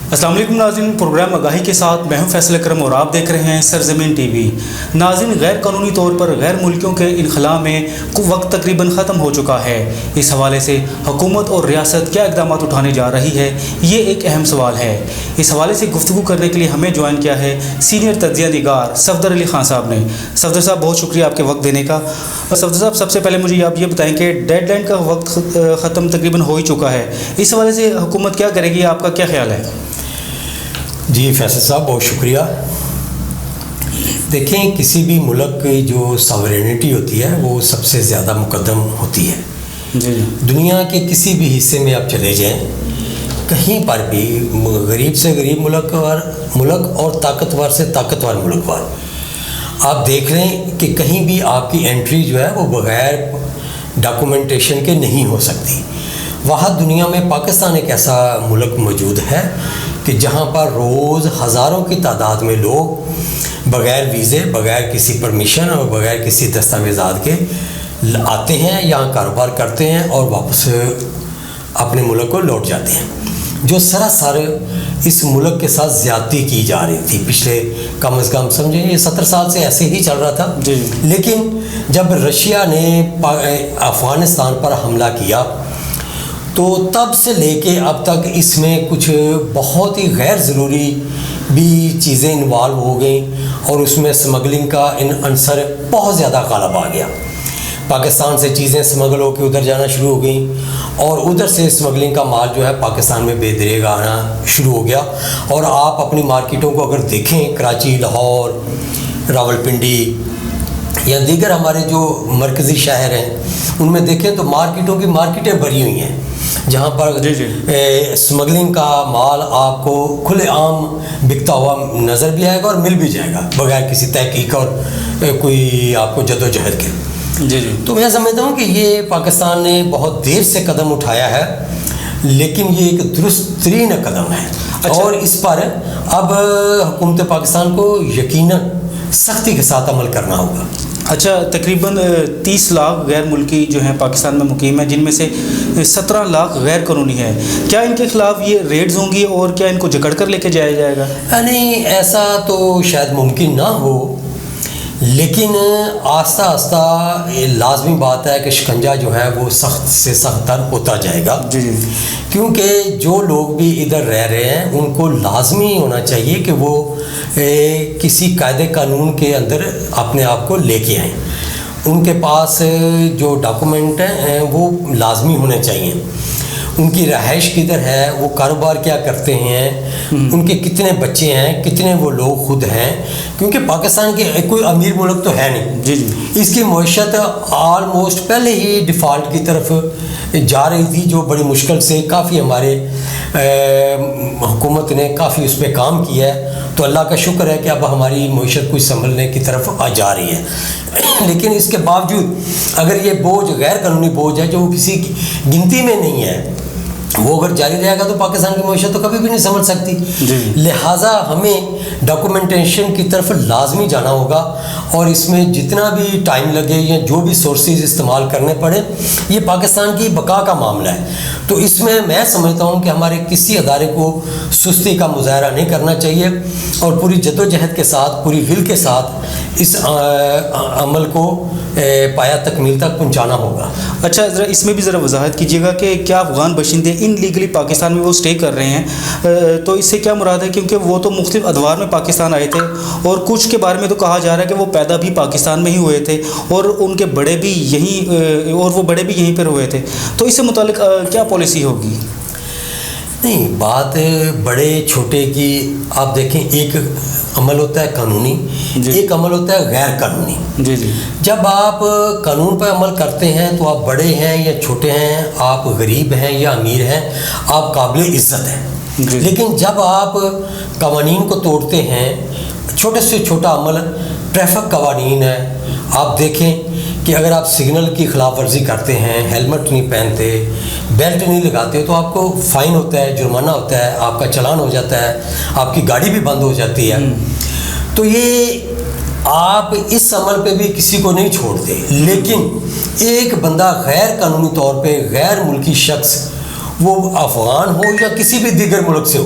अस्सलाम वालेकुम नाज़रीन, प्रोग्राम आगाही के साथ मैं हूं फैसल अकरम और आप देख रहे हैं सरज़मीन टीवी। नाज़रीन, गैर कानूनी तौर पर गैर मुल्कियों के इनखला में वक्त तकरीबन ख़त्म हो चुका है। इस हवाले से हुकूमत और रियासत क्या इक़दाम उठाने जा रही है, ये एक अहम सवाल है। इस हवाले से गुफ्तगू करने के लिए हमें ज्वाइन किया है सीनियर तज्ज़िया निगार सफदर अली ख़ान साहब ने। सफदर साहब, बहुत शुक्रिया आपके वक्त देने का। सफदर साहब, सबसे पहले मुझे आप ये बताएं कि डेडलाइन का वक्त ख़त्म तकरीबन हो ही चुका है, इस हवाले से हुकूमत क्या करेगी, आपका क्या ख्याल है? जी फैसल साहब, बहुत शुक्रिया। देखें, किसी भी मुल्क की जो सॉवरेनिटी होती है वो सबसे ज़्यादा मुकद्दम होती है। जी। दुनिया के किसी भी हिस्से में आप चले जाएं, कहीं पर भी गरीब से गरीब मुल्क और ताकतवर से ताकतवर मुल्क आप देख लें कि कहीं भी आपकी एंट्री जो है वो बग़ैर डॉक्यूमेंटेशन के नहीं हो सकती। वहाँ दुनिया में पाकिस्तान एक ऐसा मुल्क मौजूद है कि जहाँ पर रोज़ हज़ारों की तादाद में लोग बग़ैर वीज़े, बग़ैर किसी परमिशन और बग़ैर किसी दस्तावेज़ात के आते हैं, यहाँ कारोबार करते हैं और वापस अपने मुल्क को लौट जाते हैं। जो सरासर इस मुल्क के साथ ज़्यादती की जा रही थी पिछले कम से कम समझे ये 70 साल से ऐसे ही चल रहा था। लेकिन जब रशिया ने अफ़गानिस्तान पर हमला किया तो तब से लेके अब तक इसमें कुछ बहुत ही गैर ज़रूरी भी चीज़ें इन्वॉल्व हो गई और उसमें स्मगलिंग का अंसर बहुत ज़्यादा गालब आ गया। पाकिस्तान से चीज़ें स्मगल होकर उधर जाना शुरू हो गई और उधर से स्मगलिंग का माल जो है पाकिस्तान में बेदरेग आना शुरू हो गया। और आप अपनी मार्केटों को अगर देखें, कराची, लाहौर, रावलपिंडी या दीगर हमारे जो मरकज़ी शहर हैं उनमें देखें तो मार्केटें भरी हुई हैं जहाँ पर स्मगलिंग का माल आपको खुलेआम बिकता हुआ नज़र भी आएगा और मिल भी जाएगा बगैर किसी तहकीक और कोई आपको जदोजहद के। तो मैं समझता हूँ कि ये पाकिस्तान ने बहुत देर से कदम उठाया है, लेकिन ये एक दुरुस्त तरीन कदम है। अच्छा। और इस पर अब हुकूमत पाकिस्तान को यकीनन सख्ती के साथ अमल करना होगा। अच्छा, तकरीबन 30 लाख गैर मुल्की जो हैं पाकिस्तान में मुकीम है, जिनमें से 17 लाख गैर कानूनी है। क्या इनके खिलाफ ये रेड्स होंगी और क्या इनको जकड़ कर लेके जाया जाएगा? नहीं, ऐसा तो शायद मुमकिन ना हो, लेकिन आस्ता आस्ता लाजमी बात है कि शिकंजा जो है वो सख्त से सख्त तर होता जाएगा। जी। क्योंकि जो लोग भी इधर रह रहे हैं उनको लाजमी होना चाहिए कि वो किसी कायदे कानून के अंदर अपने आप को लेके आएँ। उनके पास जो डॉक्यूमेंट हैं वो लाजमी होने चाहिए। उनकी रहाइश किधर है, वो कारोबार क्या करते हैं, उनके कितने बच्चे हैं, कितने वो लोग खुद हैं, क्योंकि पाकिस्तान के कोई अमीर मुल्क तो है नहीं। जी। इसकी मईशत आलमोस्ट पहले ही डिफ़ॉल्ट की तरफ जा रही थी, जो बड़ी मुश्किल से काफ़ी हमारे हुकूमत ने काफ़ी उस पर काम किया है। तो अल्लाह का शुक्र है कि अब हमारी मईशत कुछ संभलने की तरफ आ जा रही है। लेकिन इसके बावजूद अगर ये बोझ गैर कानूनी बोझ है जो किसी गिनती में नहीं है, वो अगर जारी रहेगा तो पाकिस्तान की मईशत तो कभी भी नहीं समझ सकती। लिहाजा हमें डॉक्यूमेंटेशन की तरफ लाजमी जाना होगा और इसमें जितना भी टाइम लगे या जो भी सोर्सेज इस्तेमाल करने पड़े, ये पाकिस्तान की बका का मामला है। तो इसमें मैं समझता हूँ कि हमारे किसी अदारे को सुस्ती का मुजाहरा नहीं करना चाहिए और पूरी जद्दोजहद के साथ, पूरी विल के साथ इस अमल को पाया तकमील तक पहुँचाना होगा। अच्छा, ज़रा इसमें भी ज़रा वजाहत कीजिएगा कि क्या अफ़गान बशिंदे इनलीगली पाकिस्तान में वो स्टे कर रहे हैं, तो इससे क्या मुराद है? क्योंकि वो तो मुख्तलिफ अदवार में पाकिस्तान आए थे और कुछ के बारे में तो कहा जा रहा है कि वो पैदा भी पाकिस्तान में ही हुए थे और उनके बड़े भी यहीं पर हुए थे। तो इससे मुतालिक क्या पॉलिसी होगी? नहीं, बात बड़े छोटे की आप देखें, एक अमल होता है कानूनी, एक अमल होता है गैर कानूनी। जी। जब आप कानून पर अमल करते हैं तो आप बड़े हैं या छोटे हैं, आप गरीब हैं या अमीर हैं, आप काबिल इज़्ज़त हैं। लेकिन जब आप कवानीन को तोड़ते हैं, छोटे से छोटा अमल ट्रैफिक कवानीन है, आप देखें कि अगर आप सिग्नल की खिलाफ वर्जी करते हैं, हेलमेट नहीं पहनते, बेल्ट नहीं लगाते, तो आपको फ़ाइन होता है, जुर्माना होता है, आपका चालान हो जाता है, आपकी गाड़ी भी बंद हो जाती है। तो ये आप इस अमल पे भी किसी को नहीं छोड़ते, लेकिन एक बंदा गैर कानूनी तौर पे, गैर मुल्की शख्स, वो अफ़गान हो या किसी भी दीगर मुल्क से हो,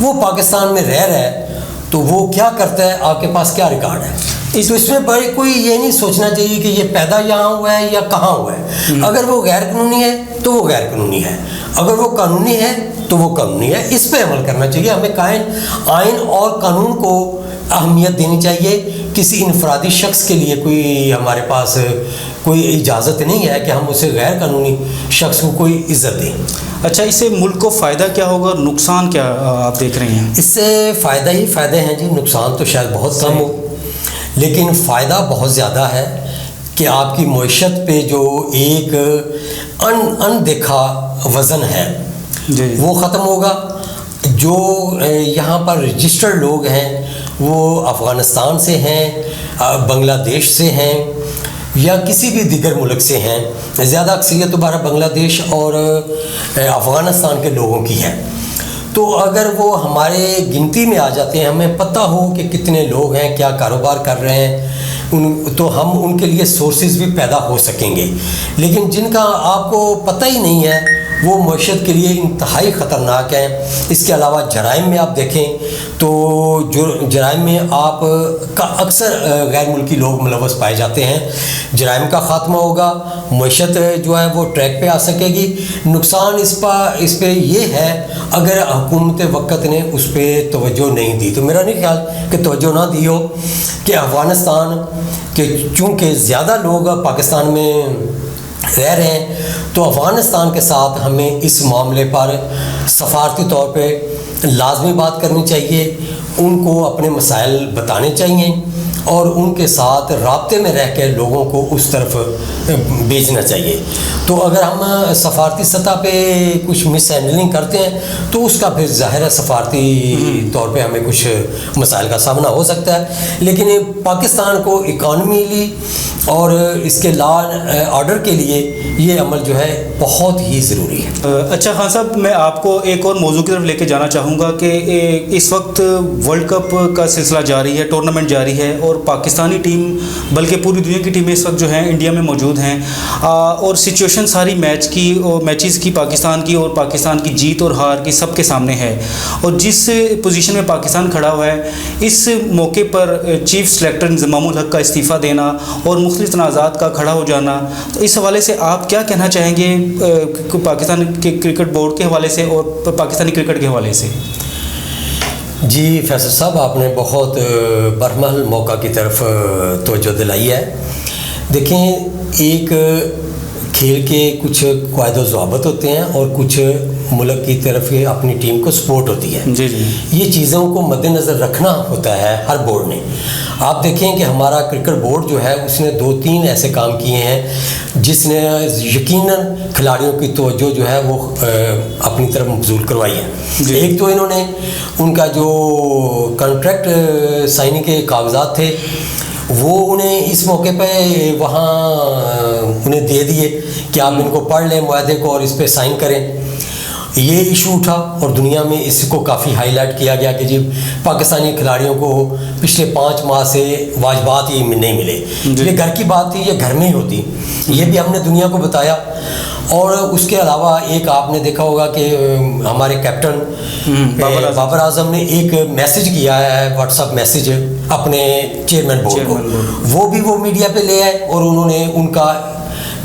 वो पाकिस्तान में रह रहा है तो वो क्या करता है, आपके पास क्या रिकॉर्ड है। तो इसमें बड़े कोई ये नहीं सोचना चाहिए कि ये पैदा यहाँ हुआ है या कहाँ हुआ है। अगर वो गैर कानूनी है तो वो गैर कानूनी है, अगर वो कानूनी है तो वो कानूनी है। इस पे अमल करना चाहिए। हमें आइन और कानून को अहमियत देनी चाहिए। किसी इनफरादी शख्स के लिए कोई हमारे पास कोई इजाज़त नहीं है कि हम उसे गैर कानूनी शख्स को कोई इज़्ज़त दें। अच्छा, इससे मुल्क को फ़ायदा क्या होगा और नुकसान क्या आप देख रहे हैं? इससे फ़ायदा ही फ़ायदे हैं जी, नुकसान तो शायद बहुत कम हो, लेकिन फ़ायदा बहुत ज़्यादा है कि आपकी मईशत पे जो एक अनदेखा वज़न है वो ख़त्म होगा। जो यहाँ पर रजिस्टर्ड लोग हैं वो अफ़गानिस्तान से हैं, बांग्लादेश से हैं या किसी भी दीगर मुल्क से हैं। ज़्यादा अक्सरियत दोबारा बांग्लादेश और अफ़गानिस्तान के लोगों की है। तो अगर वो हमारे गिनती में आ जाते हैं, हमें पता हो कि कितने लोग हैं, क्या कारोबार कर रहे हैं, तो हम उनके लिए सोर्सेज भी पैदा हो सकेंगे। लेकिन जिनका आपको पता ही नहीं है वो मईशत के लिए इंतहाई ख़तरनाक है। इसके अलावा जराइम में आप देखें तो जो जराइम में आप का अक्सर गैर मुल्की लोग मुलव्वस पाए जाते हैं। जराइम का ख़ात्मा होगा, मईशत जो है वो ट्रैक पे आ सकेगी। नुकसान इस पर ये है अगर हुकूमत वक़्त ने उस पर तवज्जो नहीं दी। तो मेरा नहीं ख्याल कि तवज्जो ना दी हो कि अफ़गानिस्तान के चूँकि ज़्यादा लोग पाकिस्तान में रह रहे हैं तो अफ़गानिस्तान के साथ हमें इस मामले पर सफारती तौर पे लाजमी बात करनी चाहिए, उनको अपने मसाइल बताने चाहिए और उनके साथ राब्ते में रह कर लोगों को उस तरफ भेजना चाहिए। तो अगर हम सफारती सतह पे कुछ मिस हैंडलिंग करते हैं तो उसका फिर ज़ाहिर है सफारती तौर पे हमें कुछ मसाइल का सामना हो सकता है। लेकिन पाकिस्तान को इकॉनमीली और इसके लॉ ऑर्डर के लिए ये अमल जो है बहुत ही ज़रूरी है। अच्छा खान साहब, मैं आपको एक और मौजू की तरफ लेके जाना चाहूँगा कि इस वक्त वर्ल्ड कप का सिलसिला जारी है, टूर्नामेंट जारी है और पाकिस्तानी टीम बल्कि पूरी दुनिया की टीमें इस वक्त जो हैं इंडिया में मौजूद हैं और सिचुएशन सारी मैचेस की पाकिस्तान की और पाकिस्तान की जीत और हार की सबके सामने है। और जिस पोजीशन में पाकिस्तान खड़ा हुआ है, इस मौके पर चीफ सेलेक्टर इंज़मामुल हक का इस्तीफ़ा देना और मुख्तलिफ तनाज़ात का खड़ा हो जाना, तो इस हवाले से आप क्या कहना चाहेंगे पाकिस्तान के क्रिकेट बोर्ड के हवाले से और पाकिस्तानी क्रिकेट के हवाले से? जी फैसल साहब, आपने बहुत बरमहल मौका की तरफ तवज्जो दिलाई है। देखें, एक खेल के कुछ क़वायद व ज़वाबित होते हैं और कुछ मुल्क की तरफ ये अपनी टीम को सपोर्ट होती है। जी जी, ये चीज़ों को मद्देनज़र रखना होता है हर बोर्ड ने। आप देखें कि हमारा क्रिकेट बोर्ड जो है उसने 2-3 ऐसे काम किए हैं जिसने यकीनन खिलाड़ियों की तवज्जो जो है वो अपनी तरफ मबज़ूल करवाई है। एक तो इन्होंने उनका जो कॉन्ट्रैक्ट साइनिंग के कागजात थे वो उन्हें इस मौके पे वहाँ उन्हें दे दिए कि आप इनको पढ़ लें मुआहदे को और इस पर साइन करें। ये इशू उठा और दुनिया में इसको काफ़ी हाईलाइट किया गया कि जी पाकिस्तानी खिलाड़ियों को पिछले 5 माह से वाजबात ये नहीं मिले। ये घर की बात थी, ये घर में ही होती, ये भी हमने दुनिया को बताया। और उसके अलावा एक आपने देखा होगा कि हमारे कैप्टन बाबर आजम ने एक मैसेज किया है, व्हाट्सएप मैसेज अपने चेयरमैन बोर्ड को, वो मीडिया पे ले आए और उन्होंने उनका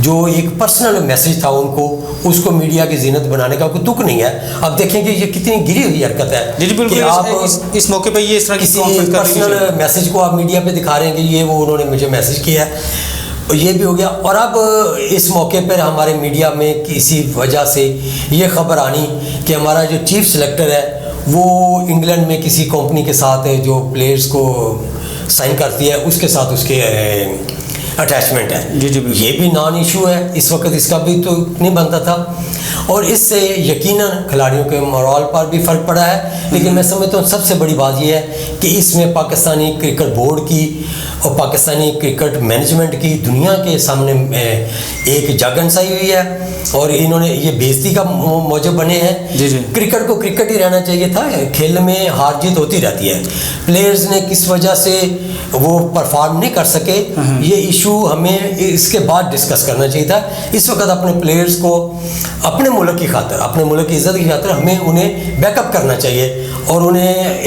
जो एक पर्सनल मैसेज था उनको उसको मीडिया की जीनत बनाने का कोई तुक नहीं है। अब देखेंगे ये कितनी गिरी हुई हरकत है कि आप इस मौके पे ये इस तरह किसी पर्सनल मैसेज को आप मीडिया पे दिखा रहे हैं कि ये वो उन्होंने मुझे मैसेज किया है, ये भी हो गया। और अब इस मौके पर हमारे मीडिया में किसी वजह से ये खबर आनी कि हमारा जो चीफ सेलेक्टर है वो इंग्लैंड में किसी कंपनी के साथ जो प्लेयर्स को साइन करती है उसके साथ उसके अटैचमेंट है। जी जी, ये भी नॉन इशू है इस वक्त, इसका भी तो नहीं बनता था और इससे यकीनन खिलाड़ियों के मोरल पर भी फ़र्क पड़ा है। लेकिन मैं समझता हूँ सबसे बड़ी बात यह है कि इसमें पाकिस्तानी क्रिकेट बोर्ड की और पाकिस्तानी क्रिकेट मैनेजमेंट की दुनिया के सामने एक जागनसाई हुई है और इन्होंने ये बेइज्जती का मौजब बने हैं। जी जी। क्रिकेट को क्रिकेट ही रहना चाहिए था, खेल में हार जीत होती रहती है। प्लेयर्स ने किस वजह से वो परफॉर्म नहीं कर सके, ये इशू हमें इसके बाद डिस्कस करना चाहिए था। इस वक्त अपने प्लेयर्स को अपने मुल्क की खातिर, अपने मुल्क की इज़्ज़त की खातिर हमें उन्हें बैकअप करना चाहिए और उन्हें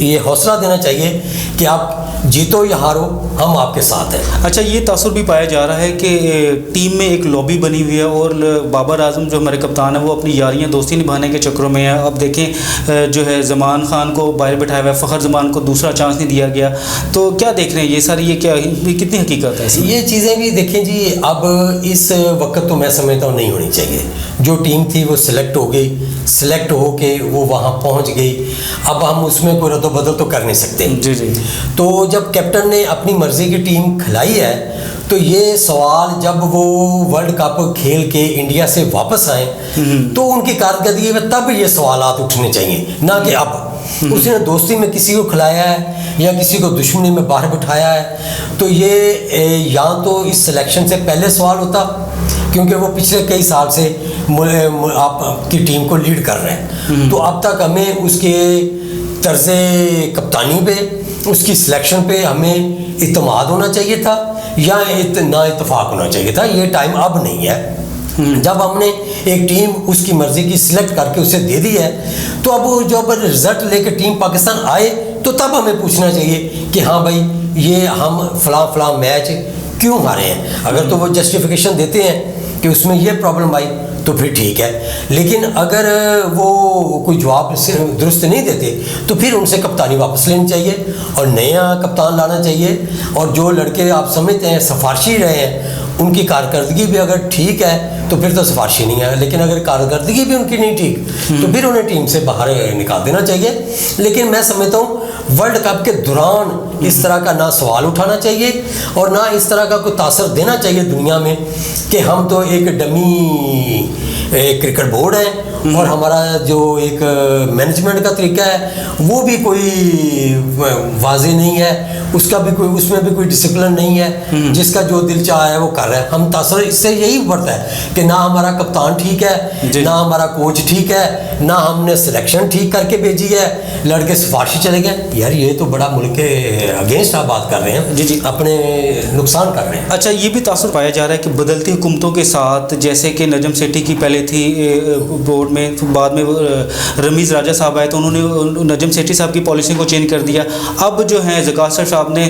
ये हौसला देना चाहिए कि आप जीतो या हारो, हम आपके साथ हैं। अच्छा, ये तासुर भी पाया जा रहा है कि टीम में एक लॉबी बनी हुई है और बाबर आजम जो हमारे कप्तान है वो अपनी यारियां दोस्ती निभाने के चक्करों में है। अब देखें जो है ज़मान खान को बाहर बैठाया हुआ है, फ़खर ज़मान को दूसरा चांस नहीं दिया गया, तो क्या देख रहे हैं ये सारी, ये क्या, ये कितनी हकीकत है इसमें? ये चीज़ें भी देखें जी, अब इस वक्त तो मैं समझता हूँ नहीं होनी चाहिए। जो टीम थी वो सिलेक्ट हो गई, सिलेक्ट हो के वो वहाँ पहुँच गई, अब हम उसमें कोई रद्द-बदल तो कर नहीं सकते। जी जी। तो जब कैप्टन ने अपनी मर्जी की टीम खिलाई है तो ये सवाल जब वो वर्ल्ड कप खेल के इंडिया से वापस आए तो उनकी कारकर्दगी में तब ये सवालात उठने चाहिए, ना कि अब। उसने दोस्ती में किसी को खिलाया है या किसी को दुश्मनी में बाहर बिठाया है, तो ये या तो इस सिलेक्शन से पहले सवाल होता, क्योंकि वो पिछले कई साल से आपकी टीम को लीड कर रहे हैं, तो अब तक हमें उसके तर्ज़े कप्तानी पे, उसकी सिलेक्शन पे हमें इत्मीनान होना चाहिए था या ना इत्तेफाक होना चाहिए था। ये टाइम अब नहीं है। जब हमने एक टीम उसकी मर्ज़ी की सिलेक्ट करके उसे दे दी है, तो अब जब रिजल्ट लेकर टीम पाकिस्तान आए तो तब हमें पूछना चाहिए कि हाँ भाई, ये हम फ़लाँ मैच क्यों हारे हैं। अगर तो वो जस्टिफिकेशन देते हैं कि उसमें ये प्रॉब्लम आई तो फिर ठीक है, लेकिन अगर वो कोई जवाब दुरुस्त नहीं देते तो फिर उनसे कप्तानी वापस लेनी चाहिए और नया कप्तान लाना चाहिए। और जो लड़के आप समझते हैं सिफारशी रहे हैं, उनकी कारकर्दगी भी अगर ठीक है तो फिर तो सिफारशी नहीं है, लेकिन अगर कारकर्दगी भी उनकी नहीं ठीक तो फिर उन्हें टीम से बाहर निकाल देना चाहिए। लेकिन मैं समझता हूँ वर्ल्ड कप के दौरान इस तरह का ना सवाल उठाना चाहिए और ना इस तरह का कोई तासर देना चाहिए दुनिया में कि हम तो एक डमी क्रिकेट बोर्ड है और हमारा जो एक मैनेजमेंट का तरीका है वो भी कोई वाज़ेह नहीं है, उसका भी कोई, उसमें भी कोई डिसिप्लिन नहीं है, जिसका जो दिल चाहा है वो कर रहा है। हम तासर इससे यही बढ़ता है कि ना हमारा कप्तान ठीक है, ना हमारा कोच ठीक है, ना हमने सिलेक्शन ठीक करके भेजी है, लड़के सिफारशी चले गए। यार ये तो बड़ा मुल्क के अगेंस्ट आप बात कर रहे हैं। जी जी, अपने नुकसान कर रहे हैं। अच्छा, ये भी तासुर पाया जा रहा है कि बदलती हुकूमतों के साथ, जैसे कि नजम सेठी की पहले थी बोर्ड में, तो बाद में रमीज़ राजा साहब आए तो उन्होंने नजम सेठी साहब की पॉलिसी को चेंज कर दिया। अब जो है ज़कासर साहब ने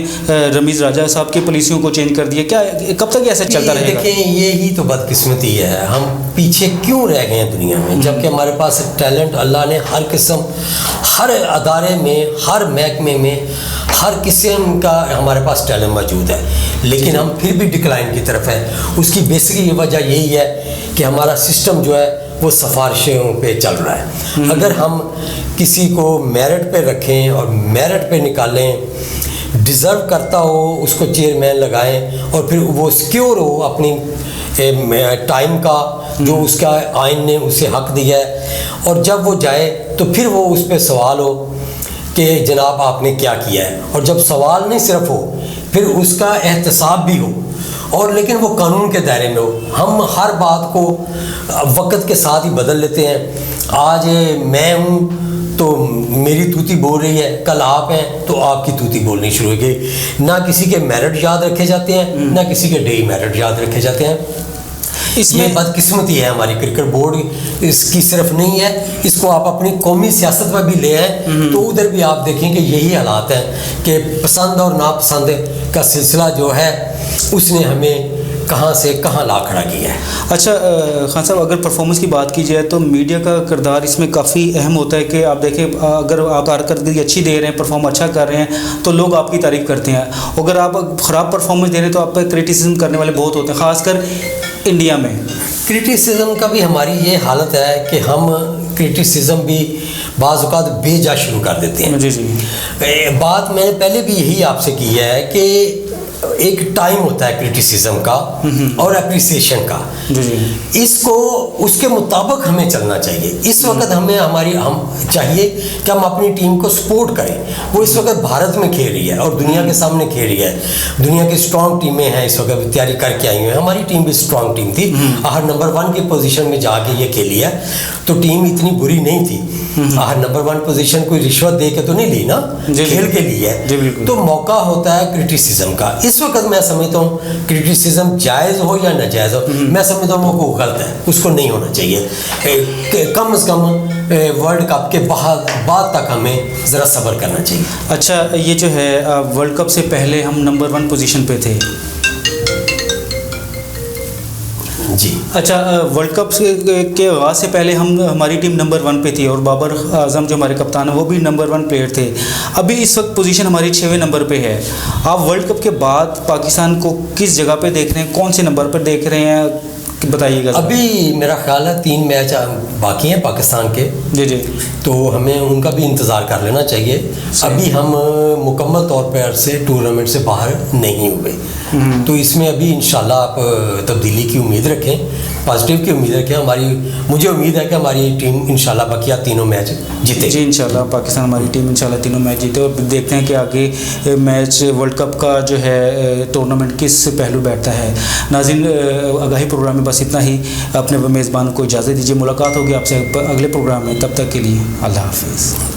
रमीज़ राजा साहब की पॉलिसियों को चेंज कर दिया। क्या कब तक ऐसा चलता रहेगा? देखिए, यही तो बदकिस्मती है, हम पीछे क्यों रह गए हैं दुनिया में, जबकि हमारे पास टैलेंट अल्लाह ने हर किस्म, हर अदारे में, हर महकमे में, हर किस्म का हमारे पास टैलेंट मौजूद है, लेकिन हम फिर भी डिक्लाइन की तरफ है। उसकी बेसिक वजह यही है कि हमारा सिस्टम जो है वो सिफारिशों पे चल रहा है। अगर हम किसी को मेरिट पे रखें और मेरिट पे निकालें, डिज़र्व करता हो उसको चेयरमैन लगाएं और फिर वो सिक्योर हो अपनी टाइम का जो उसका आइन ने उसे हक दिया है, और जब वो जाए तो फिर वो उस पर सवाल हो कि जनाब आपने क्या किया है, और जब सवाल नहीं सिर्फ हो फिर उसका एहतसाब भी हो, और लेकिन वो कानून के दायरे में हो। हम हर बात को वक्त के साथ ही बदल लेते हैं। आज मैं हूँ तो मेरी तूती बोल रही है, कल आप हैं तो आपकी तूती बोलनी शुरू हो गई। ना किसी के मेरिट याद रखे जाते हैं, ना किसी के डे मेरिट याद रखे जाते हैं। इसमें बदकिस्मती है हमारी क्रिकेट बोर्ड, इसकी सिर्फ नहीं है, इसको आप अपनी कौमी सियासत में भी ले आए तो उधर भी आप देखें कि यही हालात हैं कि पसंद और नापसंद का सिलसिला जो है उसने हमें कहाँ से कहाँ ला खड़ा किया है। अच्छा खान साहब, अगर परफॉर्मेंस की बात की जाए तो मीडिया का किरदार इसमें काफ़ी अहम होता है कि आप देखें, अगर आप कारकर्दगी अच्छी दे रहे हैं, परफॉर्म अच्छा कर रहे हैं तो लोग आपकी तारीफ़ करते हैं। अगर आप ख़राब परफॉर्मेंस दे रहे हैं तो आप पर क्रिटिसिज्म करने वाले बहुत होते हैं, ख़ासकर इंडिया में। क्रिटिसिज्म का भी हमारी ये हालत है कि हम क्रिटिसिज्म भी बाज़ औक़ात बेजा शुरू कर देते हैं। जी जी, बात मैंने पहले भी यही आपसे की है कि एक टाइम होता है क्रिटिसिज्म का और अप्रिसिएशन का। इसको उसके मुताबिक हमें चलना चाहिए। इस वक्त हमें हम चाहिए कि हम अपनी टीम को सपोर्ट करें। वो इस वक्त भारत में खेल रही है और दुनिया के सामने खेल रही है। दुनिया की स्ट्रॉन्ग टीमें हैं, इस वक्त तैयारी करके आई हुई हैं। हमारी टीम भी स्ट्रॉन्ग टीम थी, हर नंबर 1 की पोजीशन में जाके ये खेली है, तो टीम इतनी बुरी नहीं थी। हर नंबर 1 पोजीशन कोई रिश्वत दे के तो नहीं ली ना, खेल के लिए है। तो मौका होता है क्रिटिसिज्म का। इस वक्त मैं समझता हूँ क्रिटिसिज्म जायज़ हो या नाजायज़ हो, मैं समझता हूँ वो गलत है, उसको नहीं होना चाहिए। कम से कम वर्ल्ड कप के बाद तक हमें ज़रा सब्र करना चाहिए। अच्छा, ये जो है वर्ल्ड कप से पहले हम नंबर 1 पोजीशन पे थे जी। अच्छा, वर्ल्ड कप के आगाज़ से पहले हमारी टीम नंबर 1 पे थी और बाबर आजम जो हमारे कप्तान हैं वो भी नंबर 1 प्लेयर थे। अभी इस वक्त पोजीशन हमारी 6वें नंबर पे है। आप वर्ल्ड कप के बाद पाकिस्तान को किस जगह पे देख रहे हैं, कौन से नंबर पर देख रहे हैं, बताइएगा। अभी मेरा ख्याल है 3 मैच बाकी हैं पाकिस्तान के। जी, तो हमें उनका भी इंतज़ार कर लेना चाहिए। अभी हम मुकम्मल तौर पर से टूर्नामेंट से बाहर नहीं हुए, तो इसमें अभी इंशाल्लाह आप तब्दीली की उम्मीद रखें, पॉजिटिव की उम्मीद रखें। मुझे उम्मीद है कि हमारी टीम इंशाल्लाह बकिया तीनों मैच जीते। जी, इंशाल्लाह पाकिस्तान हमारी टीम इंशाल्लाह तीनों मैच जीते और देखते हैं कि आगे मैच वर्ल्ड कप का जो है टूर्नामेंट किस पहलू बैठता है। नाज़रीन, आगाही प्रोग्राम में बस इतना ही। अपने मेज़बान को इजाज़त दीजिए। मुलाकात होगी आपसे अगले प्रोग्राम में, तब तक के लिए अल्लाह हाफिज़।